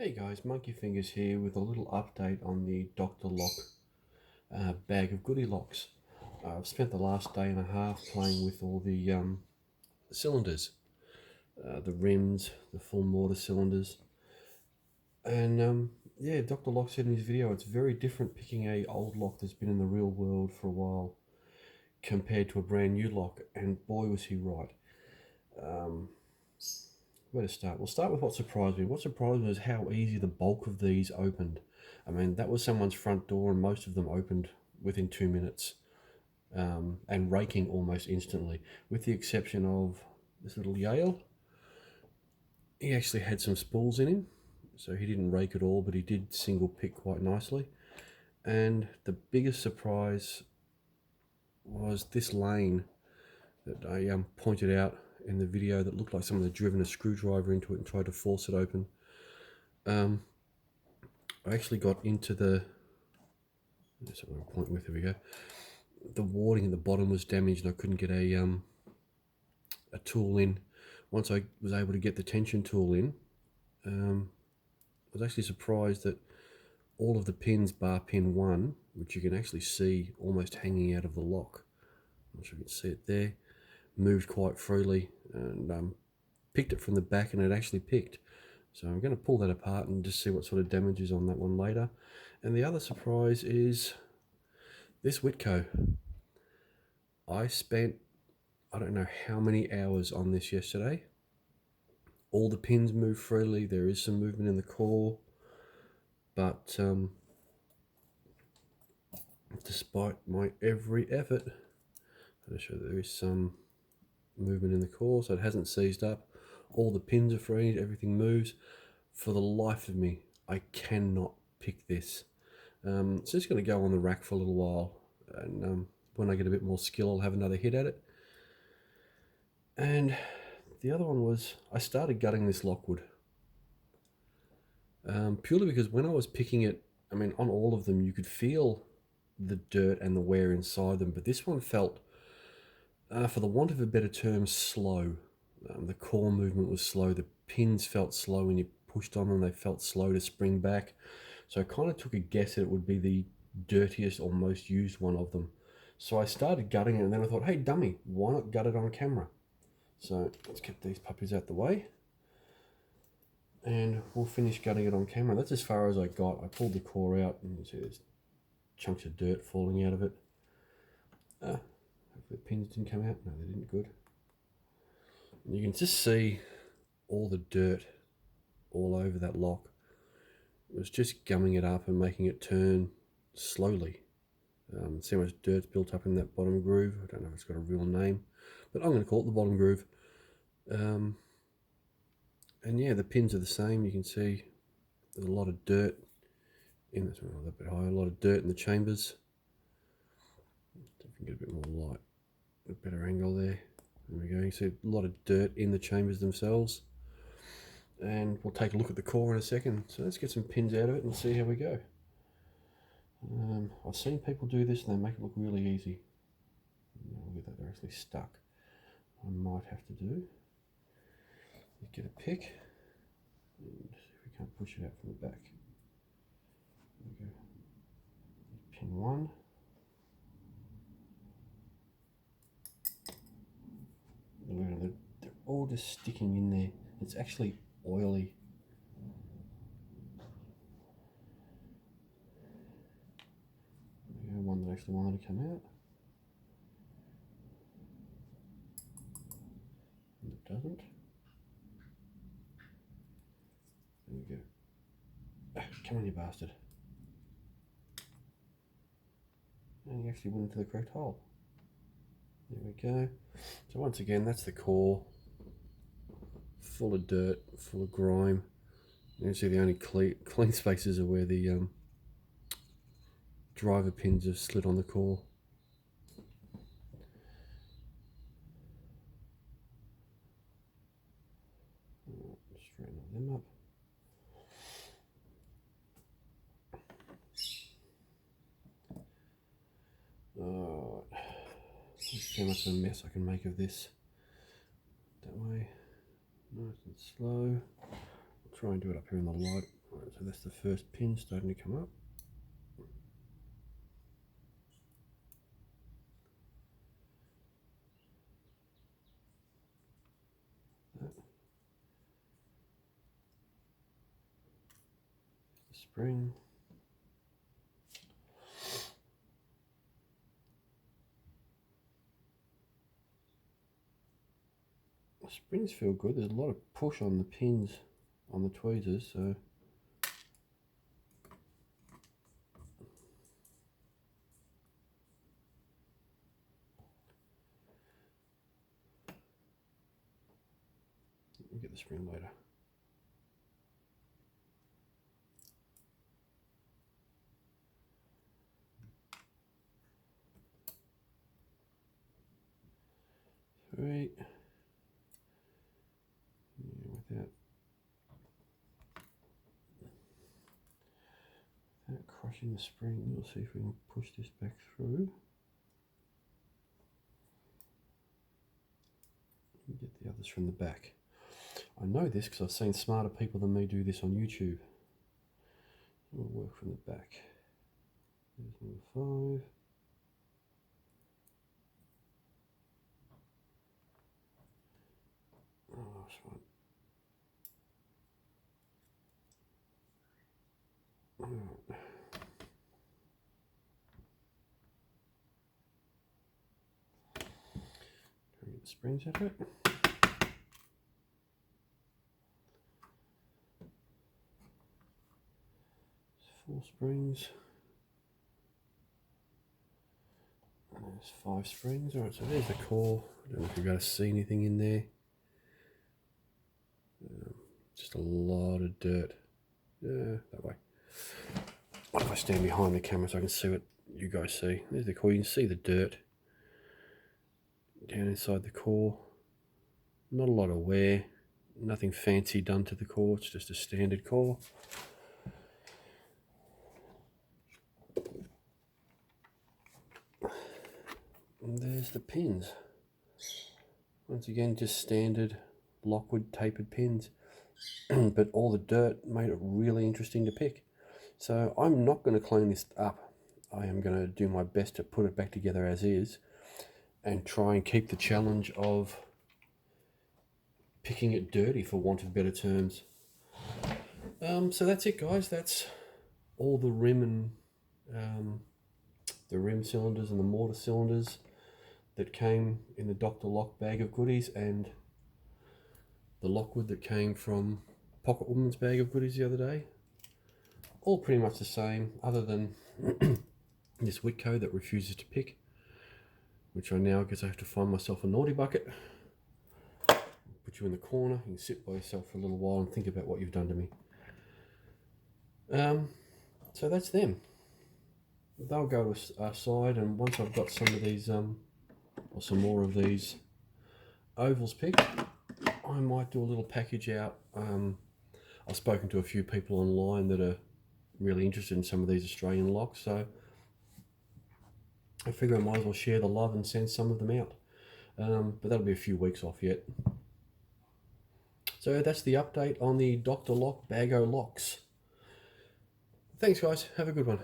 Hey guys, Monkey Fingers here with a little update on the Dr. Lock bag of goodie locks. I've spent the last day and a half playing with all the cylinders, the rims, the full mortise cylinders, and yeah, Dr. Lock said in his video it's very different picking a old lock that's been in the real world for a while compared to a brand new lock, and boy was he right. Where to start? We'll start with what surprised me. What surprised me was how easy the bulk of these opened. I mean, that was someone's front door, and most of them opened within 2 minutes, and raking almost instantly, with the exception of this little Yale. He actually had some spools in him, so he didn't rake at all, but he did single pick quite nicely. And the biggest surprise was this lane that I pointed out in the video that looked like someone had driven a screwdriver into it and tried to force it open. I actually got into the, that's what I'm pointing with, here we go. The warding at the bottom was damaged and I couldn't get a tool in. Once I was able to get the tension tool in, I was actually surprised that all of the pins bar pin 1, which you can actually see almost hanging out of the lock, I'm not sure if you can see it there, moved quite freely, and picked it from the back, and it actually picked. So I'm going to pull that apart and just see what sort of damage is on that one later. And the other surprise is this Whitco. I spent, I don't know how many hours on this yesterday. All the pins move freely. There is some movement in the core, but despite my every effort, I'll show that there is some movement in the core, so it hasn't seized up. All the pins are free, everything moves. For the life of me, I cannot pick this. It's just going to go on the rack for a little while, and when I get a bit more skill, I'll have another hit at it. And the other one was, I started gutting this Lockwood, purely because when I was picking it, I mean, on all of them, you could feel the dirt and the wear inside them, but this one felt, for the want of a better term, slow. The core movement was slow. The pins felt slow when you pushed on them. They felt slow to spring back. So I kind of took a guess that it would be the dirtiest or most used one of them. So I started gutting it, and then I thought, hey, dummy, why not gut it on camera? So let's get these puppies out the way, and we'll finish gutting it on camera. That's as far as I got. I pulled the core out, and you see there's chunks of dirt falling out of it. Hopefully the pins didn't come out. No, they didn't. Good. And you can just see all the dirt all over that lock. It was just gumming it up and making it turn slowly. See how much dirt's built up in that bottom groove. I don't know if it's got a real name, but I'm going to call it the bottom groove. And yeah, the pins are the same. You can see there's a lot of dirt in this one, a little bit higher, a lot of dirt in the chambers. See if we can get a bit more light, a better angle there. There we go. You see a lot of dirt in the chambers themselves. And we'll take a look at the core in a second. So let's get some pins out of it and see how we go. I've seen people do this and they make it look really easy. Look at that, they're actually stuck. I might have to do is get a pick and see if we can't push it out from the back. There we go. Pin 1. They're all just sticking in there. It's actually oily. There we go, one that actually wanted to come out. And it doesn't. There we go. Come on, you bastard. And he actually went into the correct hole. There we go. So once again, that's the core. Full of dirt, full of grime. You can see the only clean spaces are where the driver pins have slid on the core. Straighten them up. Alright, let's see how much of a mess I can make of this. That way, nice and slow. I'll try and do it up here in the light. So that's the first pin starting to come up. The spring. The springs feel good. There's a lot of push on the pins on the tweezers, so we'll get the spring later. Three. Yeah, without crushing the spring, we'll see if we can push this back through. And get the others from the back. I know this because I've seen smarter people than me do this on YouTube. We'll work from the back. There's number 5. Oh, last one. Right. Get the springs out of it. 4 springs. And there's 5 springs. Alright, so there's the core. I don't know if you're going to see anything in there. Just a lot of dirt. Yeah, that way. What if I stand behind the camera so I can see what you guys see? There's the core. You can see the dirt down inside the core. Not a lot of wear. Nothing fancy done to the core. It's just a standard core. And there's the pins. Once again, just standard Lockwood tapered pins. But all the dirt made it really interesting to pick. So I'm not going to clean this up. I am going to do my best to put it back together as is and try and keep the challenge of picking it dirty, for want of better terms. So that's it, guys. That's all the rim and the rim cylinders and the mortar cylinders that came in the Dr. Lock bag of goodies, and the Lockwood that came from Pocket Woman's bag of goodies the other day. All pretty much the same, other than this Whitco that refuses to pick, which I now guess I have to find myself a naughty bucket. Put you in the corner, you can sit by yourself for a little while and think about what you've done to me. So that's them. They'll go to our side, and once I've got some of these, or some more of these ovals picked, I might do a little package out. I've spoken to a few people online that are really interested in some of these Australian locks, so I figure I might as well share the love and send some of them out. But that'll be a few weeks off yet. So that's the update on the Dr. Lock Bag O' Locks. Thanks guys, have a good one.